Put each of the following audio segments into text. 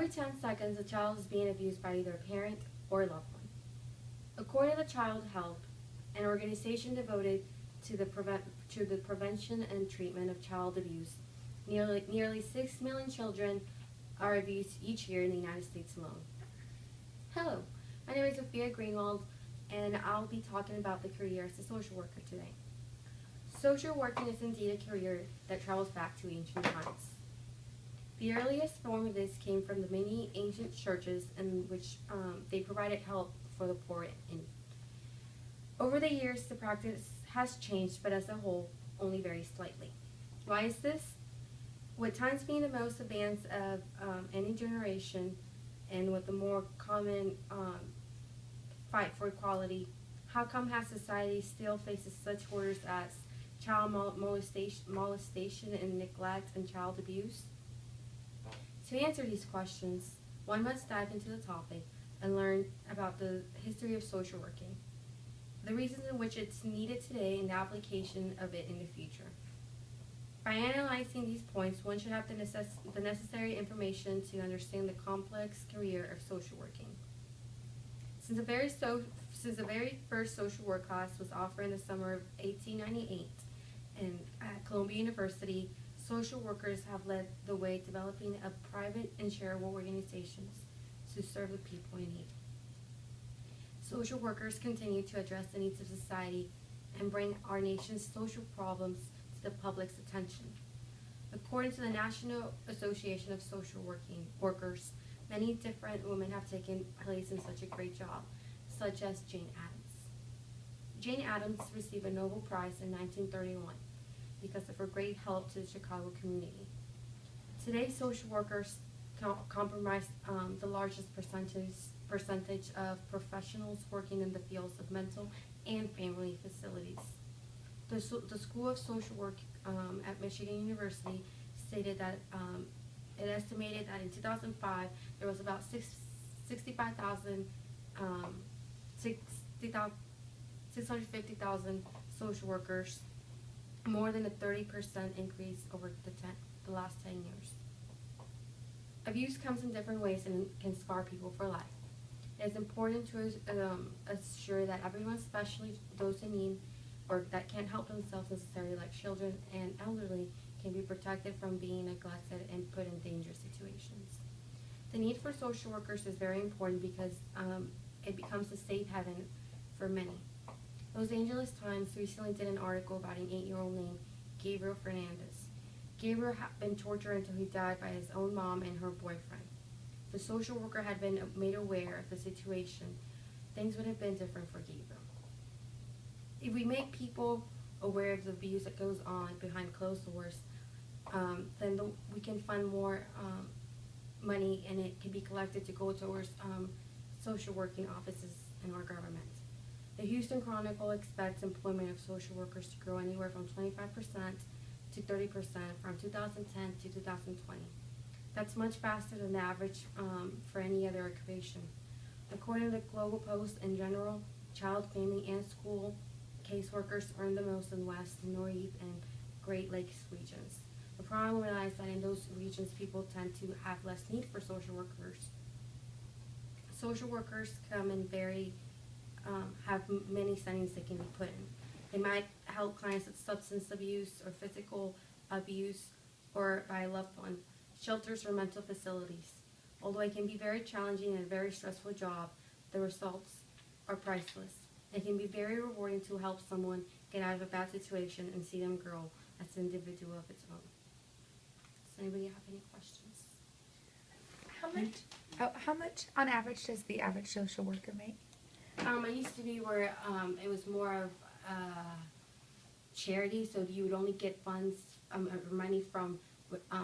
Every 10 seconds, a child is being abused by either a parent or a loved one. According to Child Help, an organization devoted to the prevention and treatment of child abuse, nearly 6 million children are abused each year in the United States alone. Hello, my name is Sofia Greenwald, and I'll be talking about the career as a social worker today. Social working is indeed a career that travels back to ancient times. The earliest form of this came from the many ancient churches in which they provided help for the poor and over the years, the practice has changed, but as a whole, only very slightly. Why is this? With times being the most advanced of any generation, and with the more common fight for equality, how come has society still faces such horrors as child molestation and neglect and child abuse? To answer these questions, one must dive into the topic and learn about the history of social working, the reasons in which it's needed today, and the application of it in the future. By analyzing these points, one should have the necessary information to understand the complex career of social working. Since the very first social work class was offered in the summer of 1898 at Columbia University, social workers have led the way developing a private and charitable organizations to serve the people in need. Social workers continue to address the needs of society and bring our nation's social problems to the public's attention. According to the National Association of Social Workers, many different women have taken place in such a great job, such as Jane Addams. Jane Addams received a Nobel Prize in 1931 because of her great help to the Chicago community. Today, social workers comprise the largest percentage of professionals working in the fields of mental and family facilities. The School of Social Work at Michigan University stated that it estimated that in 2005 there was about 650,000 social workers, more than a 30% increase over the last 10 years. Abuse comes in different ways and can scar people for life. It is important to assure that everyone, especially those in need or that can't help themselves necessarily, like children and elderly, can be protected from being neglected and put in dangerous situations. The need for social workers is very important because it becomes a safe haven for many. Los Angeles Times recently did an article about an 8-year-old named Gabriel Fernandez. Gabriel had been tortured until he died by his own mom and her boyfriend. If the social worker had been made aware of the situation, things would have been different for Gabriel. If we make people aware of the abuse that goes on behind closed doors, then we can fund more money, and it can be collected to go towards social working offices in our government. The Houston Chronicle expects employment of social workers to grow anywhere from 25% to 30% from 2010 to 2020. That's much faster than the average for any other occupation. According to the Global Post, in general, child, family, and school caseworkers earn the most in West, Northeast, and Great Lakes regions. The problem lies that in those regions, people tend to have less need for social workers. Social workers come in have many settings they can be put in. They might help clients with substance abuse or physical abuse or by a loved one, shelters or mental facilities. Although it can be very challenging and a very stressful job, the results are priceless. It can be very rewarding to help someone get out of a bad situation and see them grow as an individual of its own. Does anybody have any questions? How much on average does the average social worker make? It used to be where it was more of charity, so you would only get funds or money from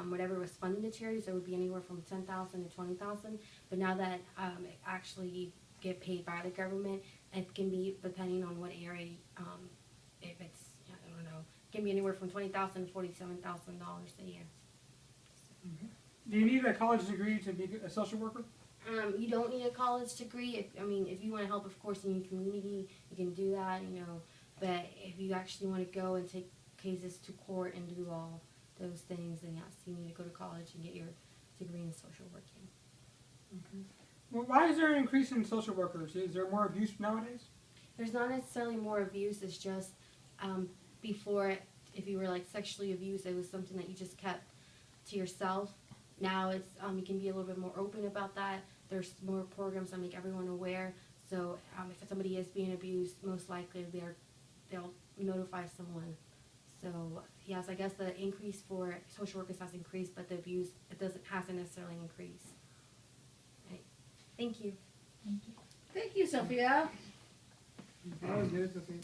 whatever was funding the charity, so it would be anywhere from $10,000 to $20,000. But now that it actually get paid by the government, it can be depending on what area. If it's, I don't know, it can be anywhere from $20,000 to $47,000 a year. Mm-hmm. Do you need a college degree to be a social worker? You don't need a college degree. If you want to help, of course, in your community, you can do that, But if you actually want to go and take cases to court and do all those things, then yes, you need to go to college and get your degree in social working. Well, why is there an increase in social workers? Is there more abuse nowadays? There's not necessarily more abuse, it's just before, if you were like sexually abused, it was something that you just kept to yourself. Now it's you can be a little bit more open about that. There's more programs that make everyone aware. So if somebody is being abused, most likely they'll notify someone. So yes, I guess the increase for social workers has increased, but the abuse hasn't necessarily increased. Right. Thank you. Thank you, Sophia. That was good, Sophie.